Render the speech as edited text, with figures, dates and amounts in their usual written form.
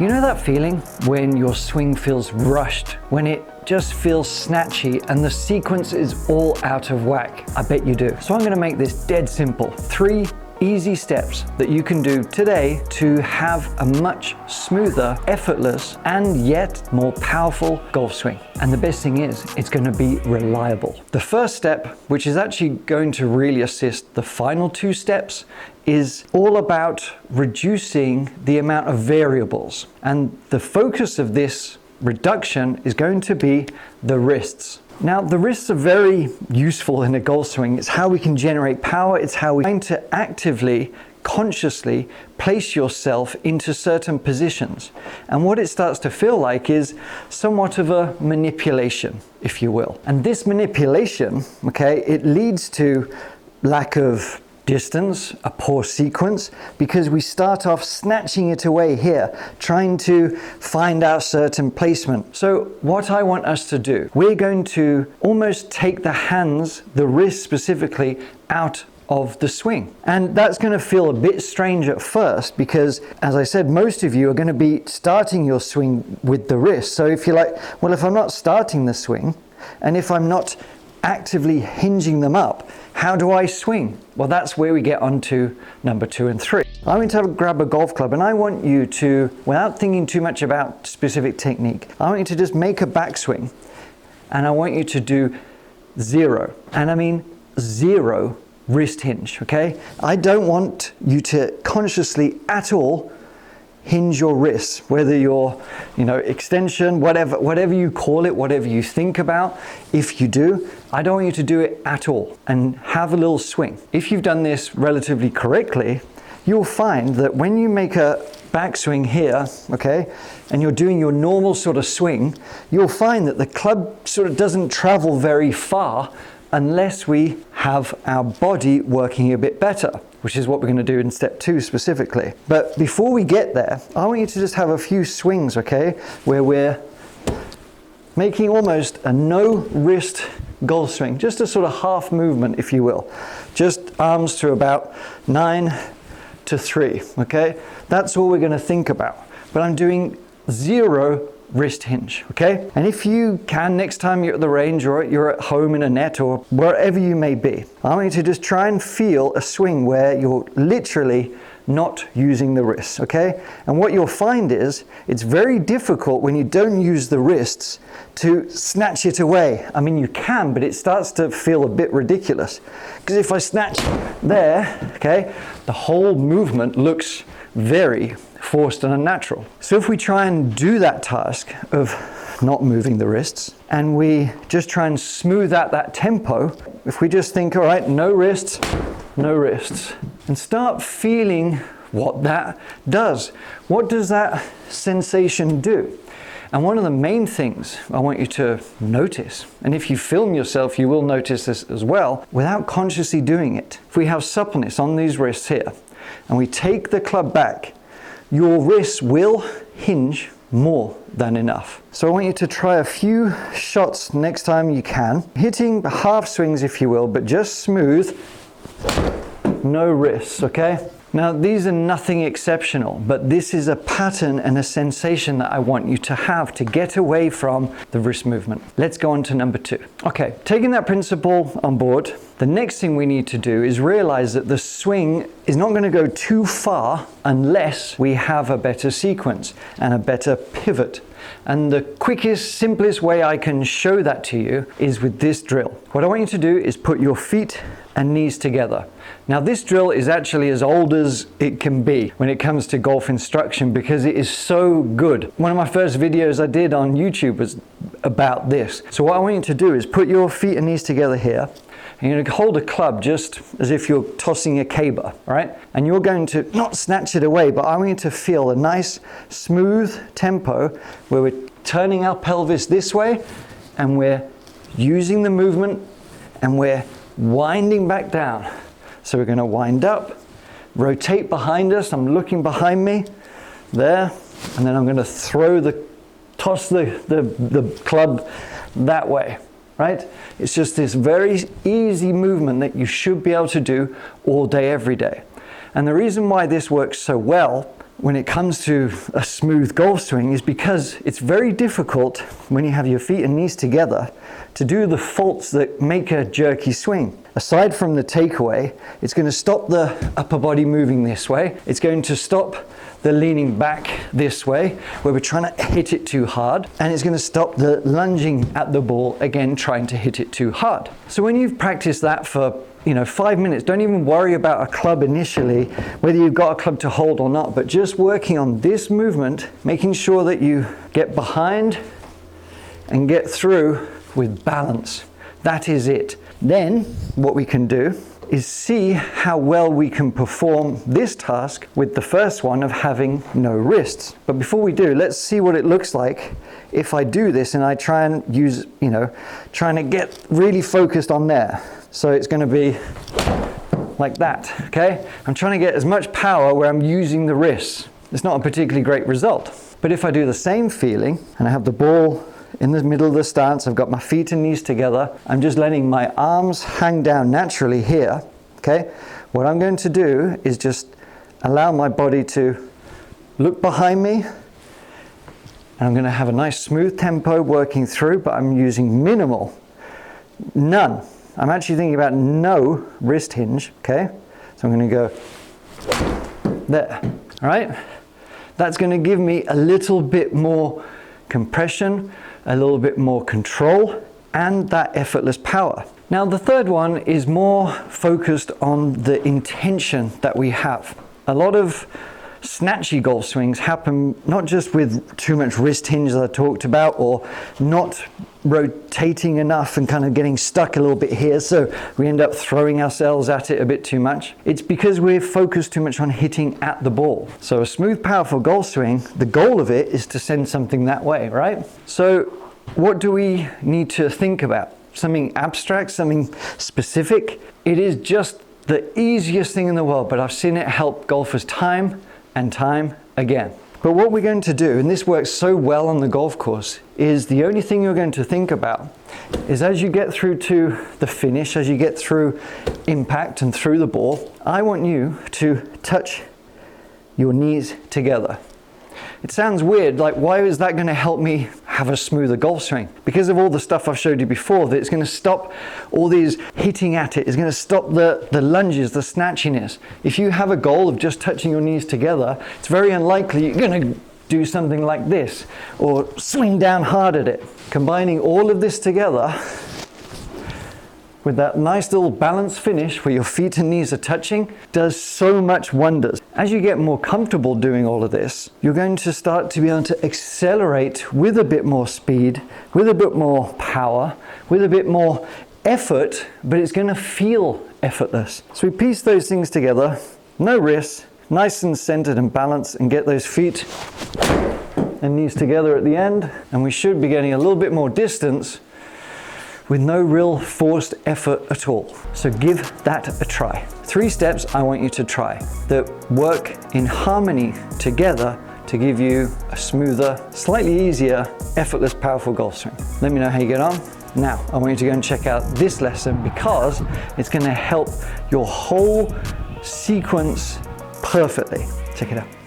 You know that feeling when your swing feels rushed, when it just feels snatchy and the sequence is all out of whack? I bet you do. So I'm gonna make this dead simple. 3 easy steps that you can do today to have a much smoother, effortless, and yet more powerful golf swing. And the best thing is, it's going to be reliable. The first step, which is actually going to really assist the final 2 steps, is all about reducing the amount of variables. And the focus of this reduction is going to be the wrists. Now, the wrists are very useful in a golf swing. It's how we can generate power. It's how we're going to actively, consciously place yourself into certain positions. And what it starts to feel like is somewhat of a manipulation, if you will. And this manipulation, okay, it leads to lack of distance, a poor sequence, because we start off snatching it away here, trying to find our certain placement. So what I want us to do, we're going to almost take the hands, the wrists specifically, out of the swing. And that's going to feel a bit strange at first because, as I said, most of you are going to be starting your swing with the wrist. So if you're like, well, if I'm not starting the swing and if I'm not actively hinging them up, how do I swing? Well, that's where we get on to number 2 and 3. I'm going to grab a golf club and I want you to, without thinking too much about specific technique, I want you to just make a backswing and I want you to do 0. And I mean 0 wrist hinge, okay? I don't want you to consciously at all hinge your wrists, whether you're, extension, whatever you call it, whatever you think about. If you do, I don't want you to do it at all and have a little swing. If you've done this relatively correctly, you'll find that when you make a backswing here, okay, and you're doing your normal sort of swing, you'll find that the club sort of doesn't travel very far unless we have our body working a bit better, which is what we're going to do in step 2 specifically. But before we get there, I want you to just have a few swings, okay, where we're making almost a no wrist golf swing, just a sort of half movement, if you will, just arms to about 9 to 3, okay? That's all we're going to think about. But I'm doing 0 wrist hinge, okay? And if you can, next time you're at the range or you're at home in a net or wherever you may be, I want you to just try and feel a swing where you're literally not using the wrists, okay? And what you'll find is it's very difficult when you don't use the wrists to snatch it away. I mean, you can, but it starts to feel a bit ridiculous. Because if I snatch there, okay, the whole movement looks very forced and unnatural. So if we try and do that task of not moving the wrists and we just try and smooth out that tempo, if we just think, all right, no wrists, and start feeling what that does. What does that sensation do? And one of the main things I want you to notice, and if you film yourself, you will notice this as well, without consciously doing it. If we have suppleness on these wrists here, and we take the club back, your wrists will hinge more than enough. So I want you to try a few shots next time you can, hitting half swings if you will, but just smooth, no wrists, okay? Now these are nothing exceptional, but this is a pattern and a sensation that I want you to have to get away from the wrist movement. Let's go on to number 2. Okay, taking that principle on board, the next thing we need to do is realize that the swing is not going to go too far unless we have a better sequence and a better pivot. And the quickest, simplest way I can show that to you is with this drill. What I want you to do is put your feet and knees together. Now this drill is actually as old as it can be when it comes to golf instruction because it is so good. One of my first videos I did on YouTube was about this. So what I want you to do is put your feet and knees together here. And you're going to hold a club just as if you're tossing a caber, right? And you're going to not snatch it away, but I want you to feel a nice smooth tempo where we're turning our pelvis this way and we're using the movement and we're winding back down. So we're going to wind up, rotate behind us. I'm looking behind me there, and then I'm going to toss the club that way. Right? It's just this very easy movement that you should be able to do all day, every day. And the reason why this works so well when it comes to a smooth golf swing is because it's very difficult when you have your feet and knees together to do the faults that make a jerky swing. Aside from the takeaway, it's going to stop the upper body moving this way. It's going to stop the leaning back this way, where we're trying to hit it too hard. And it's going to stop the lunging at the ball, again, trying to hit it too hard. So when you've practiced that for 5 minutes, don't even worry about a club initially, whether you've got a club to hold or not, but just working on this movement, making sure that you get behind and get through with balance. That is it. Then what we can do is see how well we can perform this task with the first one of having no wrists. But before we do, let's see what it looks like if I do this and I try and use, trying to get really focused on there. So it's going to be like that, okay? I'm trying to get as much power where I'm using the wrists. It's not a particularly great result. But if I do the same feeling and I have the ball in the middle of the stance, I've got my feet and knees together, I'm just letting my arms hang down naturally here, okay? What I'm going to do is just allow my body to look behind me, and I'm going to have a nice smooth tempo working through, but I'm using minimal, none. I'm actually thinking about no wrist hinge, okay? So I'm going to go there, all right? That's going to give me a little bit more compression, a little bit more control, and that effortless power. Now the third one is more focused on the intention that we have. A lot of snatchy golf swings happen not just with too much wrist hinge that I talked about, or not rotating enough and kind of getting stuck a little bit here, so we end up throwing ourselves at it a bit too much. It's because we're focused too much on hitting at the ball. So a smooth, powerful golf swing, the goal of it is to send something that way, right? So what do we need to think about? Something abstract, something specific? It is just the easiest thing in the world, but I've seen it help golfers time and time again. But what we're going to do, and this works so well on the golf course, is the only thing you're going to think about is as you get through to the finish, as you get through impact and through the ball, I want you to touch your knees together. It sounds weird, like why is that going to help me have a smoother golf swing? Because of all the stuff I've showed you before, that it's going to stop all these hitting at it, it's going to stop the lunges, the snatchiness. If you have a goal of just touching your knees together, it's very unlikely you're going to do something like this or swing down hard at it. Combining all of this together with that nice little balanced finish where your feet and knees are touching does so much wonders. As you get more comfortable doing all of this, you're going to start to be able to accelerate with a bit more speed, with a bit more power, with a bit more effort, but it's going to feel effortless. So we piece those things together, no wrists, nice and centered and balanced, and get those feet and knees together at the end, and we should be getting a little bit more distance with no real forced effort at all. So give that a try. 3 steps I want you to try that work in harmony together to give you a smoother, slightly easier, effortless, powerful golf swing. Let me know how you get on. Now, I want you to go and check out this lesson because it's gonna help your whole sequence perfectly. Check it out.